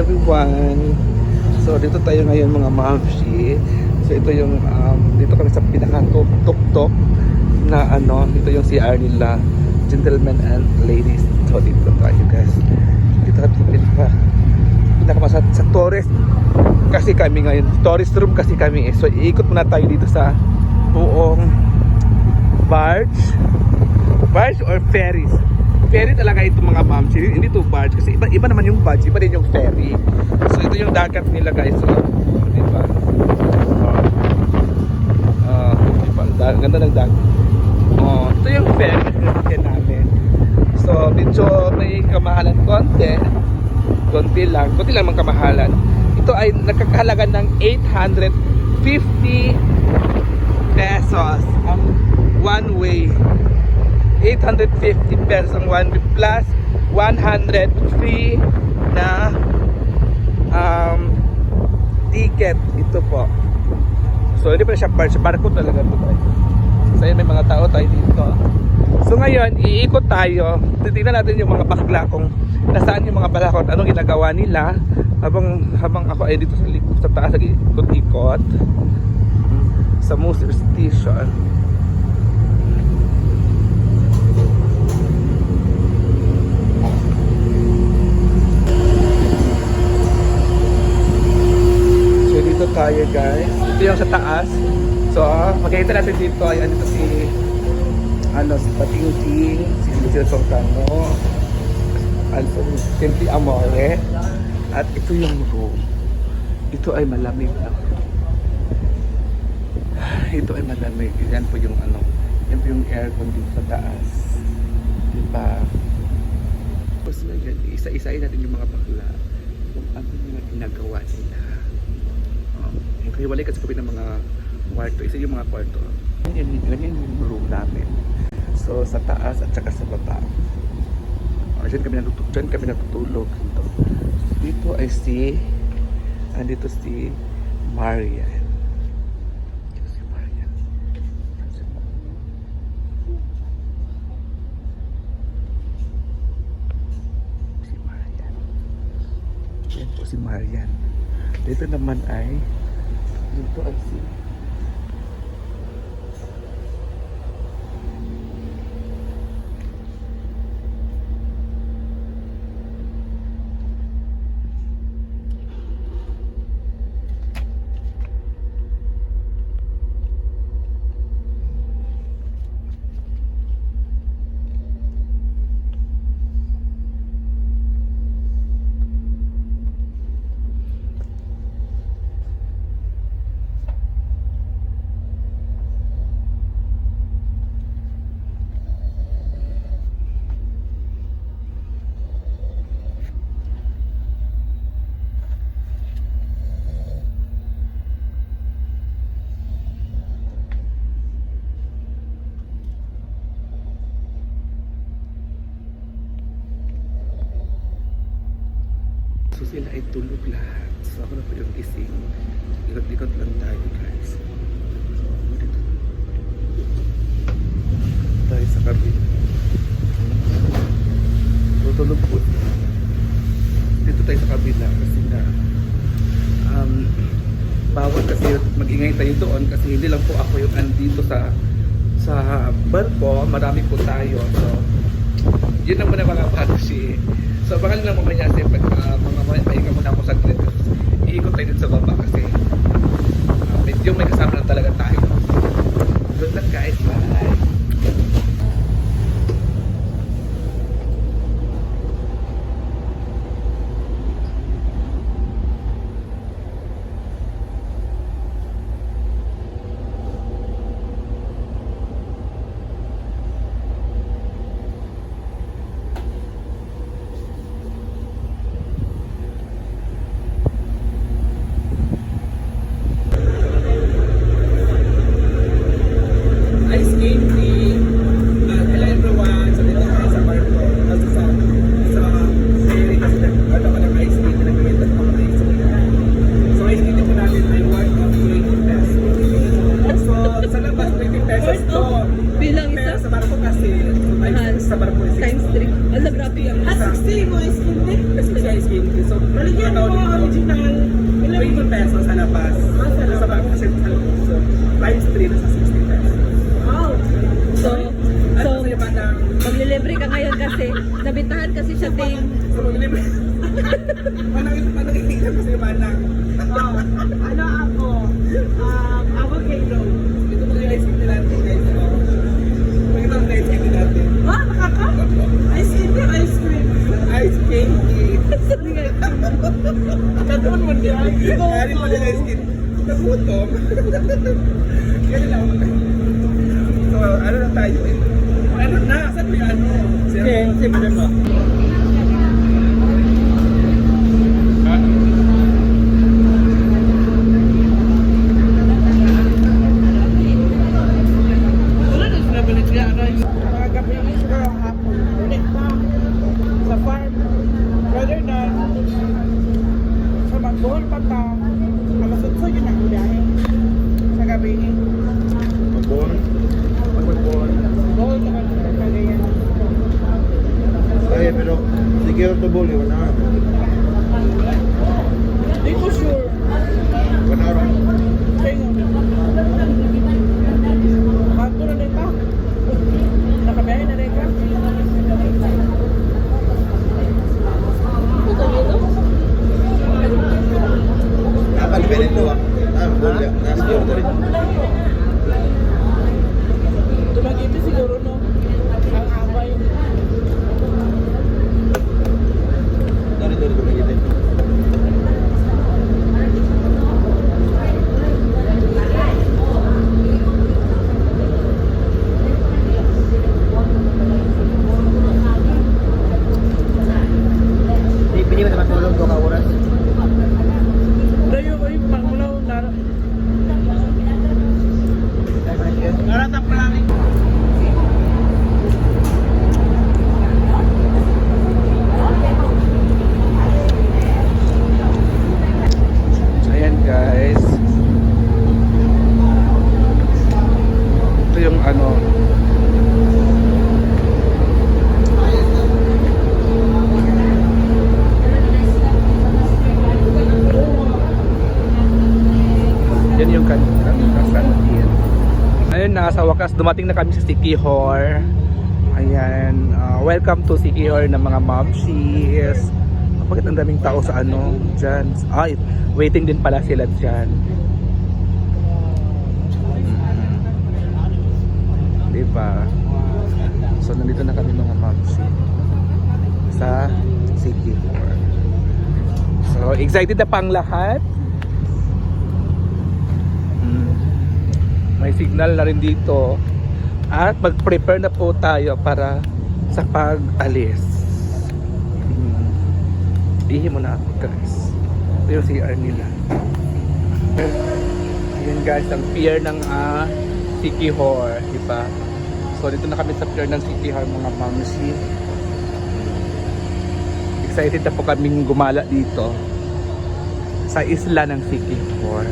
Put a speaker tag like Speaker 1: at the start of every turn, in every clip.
Speaker 1: everyone. So dito tayo ngayon mga mamshi. So ito yung dito kami sa pinaka-tuk-tuk na dito yung CR nila, gentlemen and ladies. So dito tayo guys. Dito kami pinaka sa tourist kasi kami ngayon. Tourist room kasi kami eh. So iikot muna tayo dito sa buong barge or ferries. Ferry talaga ito mga ma'am. Hindi to barge kasi iba naman yung barge, iba din yung ferry. So ito yung dagat nila guys. So, diba? Diba? Ganda ng dagat. Ito yung ferry namin. So medyo may kamahalan konti lang mang kamahalan. Ito ay nagkakahalaga ng 850 pesos ang one way. 850 pesos ang one way plus 100 free na ticket. Ito po. So hindi pa siya barko talaga ito. So may mga tao tayo dito. So ngayon iikot tayo. Titingnan natin yung mga bakla kung nasaan yung mga balakot, anong ginagawa nila habang ako ay dito sa taas nag-ikot-ikot sa Musir Station. Tayo guys. Ito yung sa taas. So, makikita natin dito ay dito si Patingting, si Lucio Socano, Simply Amore, at ito yung room. Ito ay malamig na. Ito ay malamig. Yan po yung yan po yung aircon dito sa taas. Diba? Tapos ngayon, isa-isain natin yung mga bakla kung ano yung ginagawa nila. Hiwalay kasi kami ng mga kwarto. Isa yung mga kwarto. Ganyan yung room namin. So sa taas at saka sa baba. Diyan kami natutulog. Dito ay andito si Marian. Dito si Marian. Yan po si Marian. Dito naman ay dito ay so sila ay tulog lahat. So ako na po yung gising. Ikot-ikot lang tayo guys. So dito tayo sa kabila. Tutulog po. Dito tayo sa kabila kasi na bawal kasi mag-ingay tayo doon kasi hindi lang po ako yung andito sa barko. Marami po tayo. So yun ang muna mga paksi. So baka lang mamaya kasi mga pahinga muna ako saglit. Iikot tayo din sa baba kasi medyo may kasama na talaga tayo. Good luck guys. Bye.
Speaker 2: Sige, ano mga original?
Speaker 3: 20 pesos sa labas. Sa bago kasi sa labas. So, times 3 na sa 60 pesos.
Speaker 2: Wow.
Speaker 4: So,
Speaker 3: Ano sa iba ng...
Speaker 4: maglilibre ka ngayon kasi nabitahan kasi siya ting.
Speaker 3: So, maglibre. Manang iilan kasi iba ng...
Speaker 2: Ano ako? Avocado.
Speaker 3: Ito po yung ice cream natin guys. Pakita mo na ice cream natin.
Speaker 2: Ah, nakaka? Ice cream yung ice cream.
Speaker 3: Ice candy.
Speaker 2: Katuon mo niya.
Speaker 3: Kaya mo na ice cream. Nagutom. Ganun lang. So, ano na tayo? Ano na? Saan mo yung ano?
Speaker 2: Sige, mo. Mga gabi siguro ang hapon. Ulit pa. Sa farm. Rather than sa mag-goal pa ta. Ang masudsod yun ang udahin. Sa gabi.
Speaker 5: Magbon? Magbon?
Speaker 2: Goal sa kagayan.
Speaker 5: Ay, pero secure to ball, yun na.
Speaker 2: Hindi ko sure.
Speaker 5: 1 hour.
Speaker 2: Tingnan. Bago na rin pa. Nakabiyahe na rin ka.
Speaker 5: Napalipirin to ah. Ball yan. Secure na rin.
Speaker 2: Tumag-ibig siguro no. Ang abay.
Speaker 5: Dari kumagin. Pili mo naman tulog 2 oras.
Speaker 2: Dayo ay pangulaw na. Naratap pa lang.
Speaker 1: So, ayan guys. Ito yung ano. Yan yung kasantin. Ayun na, sa wakas dumating na kami sa Siquijor. Ayan, welcome to Siquijor ng mga momshies. Bakit ang daming tao sa ano dyan? Ay, waiting din pala sila dyan. Diba? So nandito na kami mga momshies sa Siquijor. So excited na pang lahat. May signal na rin dito at mag-prepare na po tayo para sa pag-alis. Ihi mo na ako guys. Ito yung CR nila. Ayan guys, ang pier ng Siquijor, diba? So dito na kami sa pier ng Siquijor mga mamsi. Excited na po kaming gumala dito sa isla ng Siquijor.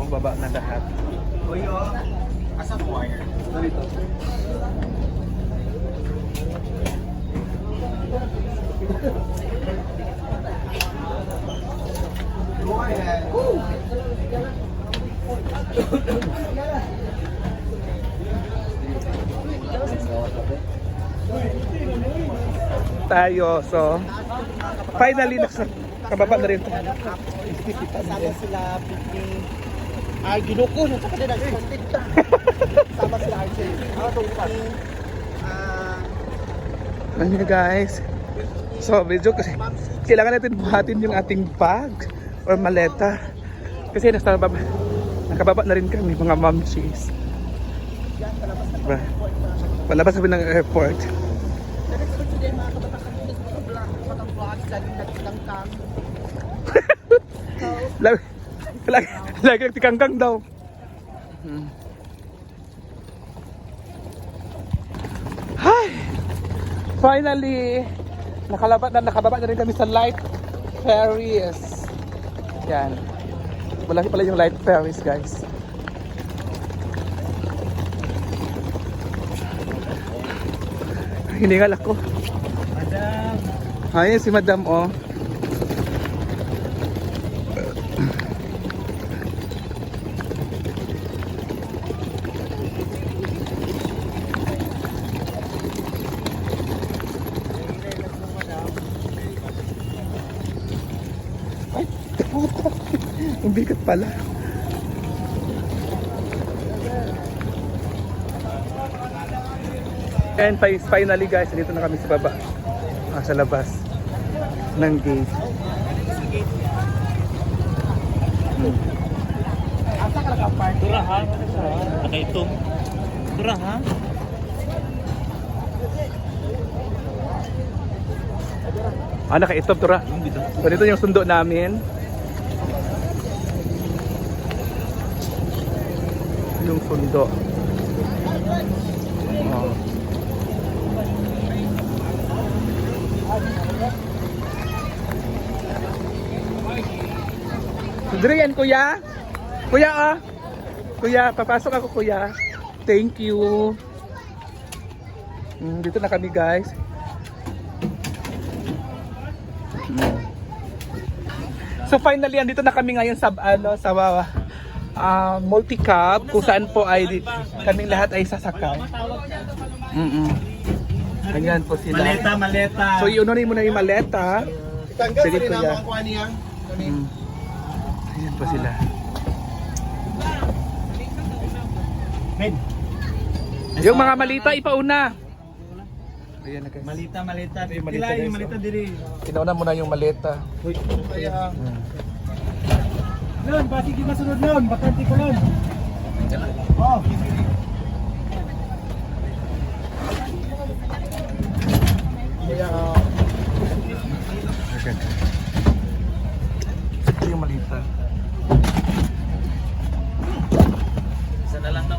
Speaker 1: Baba na lahat.
Speaker 5: Uy, oh. Asa mo wire?
Speaker 1: Dito. Tayo, so finally kababa na rin.
Speaker 2: Sama sila picnic. Ay, ginuko na sa kanila. Sama sila Archie.
Speaker 1: Ano yun guys? So medyo kasi kailangan natin buhatin yung ating bag or maleta. Kasi nakababa na rin kami mga momshies. Diba? Palabas kami ng airport. Lagi tikangkang daw. Hi! Finally, Nakababa na rin kami sa Light Ferries. Yan. Wala pala yung Light Ferries, guys. Hiningal ako.
Speaker 3: Madam.
Speaker 1: Ayun si Madam, oh. Ay, puta. Ang bigat pala. And finally guys, dito na kami sa baba. Sa labas ng gate.
Speaker 3: Dura ha? Nakaitom. Dura ha?
Speaker 1: Nakaitop tura. So dito yung sundo namin. Yung sundo. Oh. Dire yan, kuya. Kuya, ah. Kuya, papasok ako, kuya. Thank you. Dito na kami, guys. So finally, andito na kami ngayon sa multi-cab kung saan po ay kaming lahat ay sasakay. Ganyan po sila.
Speaker 3: Maleta.
Speaker 1: So iununin mo na yung maleta.
Speaker 5: Tanggal
Speaker 1: Sige,
Speaker 5: sa rin
Speaker 1: kuya.
Speaker 5: ang kuha niya.
Speaker 1: Ganyan po sila.
Speaker 3: Med.
Speaker 1: Yung mga malita ipauna. Ayan na guys.
Speaker 3: Malita.
Speaker 1: Yung malita,
Speaker 3: Dila
Speaker 1: guys,
Speaker 3: yung malita diri.
Speaker 1: Inauna mo na yung maleta.
Speaker 5: Kaya,
Speaker 3: Lon, basi di masunod lon, bakante ko lon. Oh.
Speaker 1: Okay. Ito yung malita.
Speaker 3: Isa na lang no.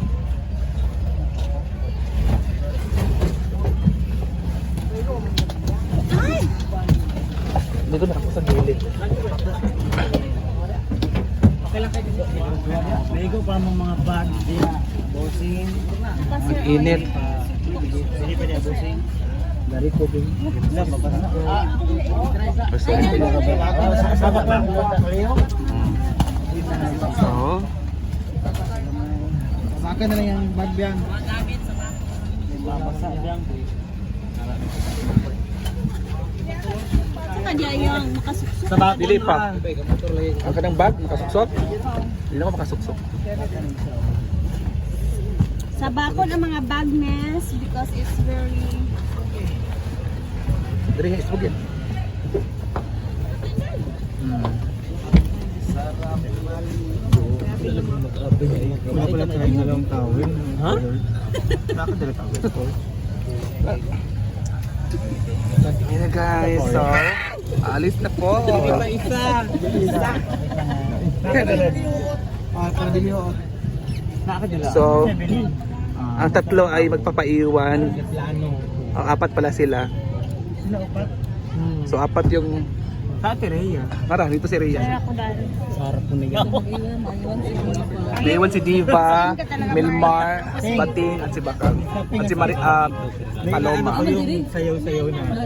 Speaker 1: Dito na ako sa gilid.
Speaker 3: Okay lang kayo dito. Bego pa mong mga bag, bossing.
Speaker 1: Ang init.
Speaker 3: Hindi pa niya bossing. Dari ko din. Wala mabasa.
Speaker 1: Basta
Speaker 3: Sabak lang.
Speaker 1: So,
Speaker 3: Saka na lang yung bag biyang. Babasa biyang.
Speaker 4: Saka diya yung makasuksok.
Speaker 3: Sa bag
Speaker 1: dili pa. Ang kanang bag, makasuksok? Hindi na ako makasuksok.
Speaker 4: Sa bakod ang mga bagnes because it's very...
Speaker 1: Dari nga isbog yan.
Speaker 3: Wala pala try na lang tawin. Ha? Bakit dala tawin ko?
Speaker 1: Yan na guys, so alis na po.
Speaker 3: Isa. Kadili ho. Nakadala.
Speaker 1: So, ang tatlo ay magpapaiwan. Ang apat pala sila.
Speaker 3: Sila upat.
Speaker 1: So apat yung
Speaker 3: Sa Tereya.
Speaker 1: marami. Dito si Rhea.
Speaker 4: Ako dahil.
Speaker 3: Sarap po na yan.
Speaker 1: Naiwan si Diva, Milmar, si Bating, at si Bakang. At si Paloma.
Speaker 3: Sayaw-sayaw na.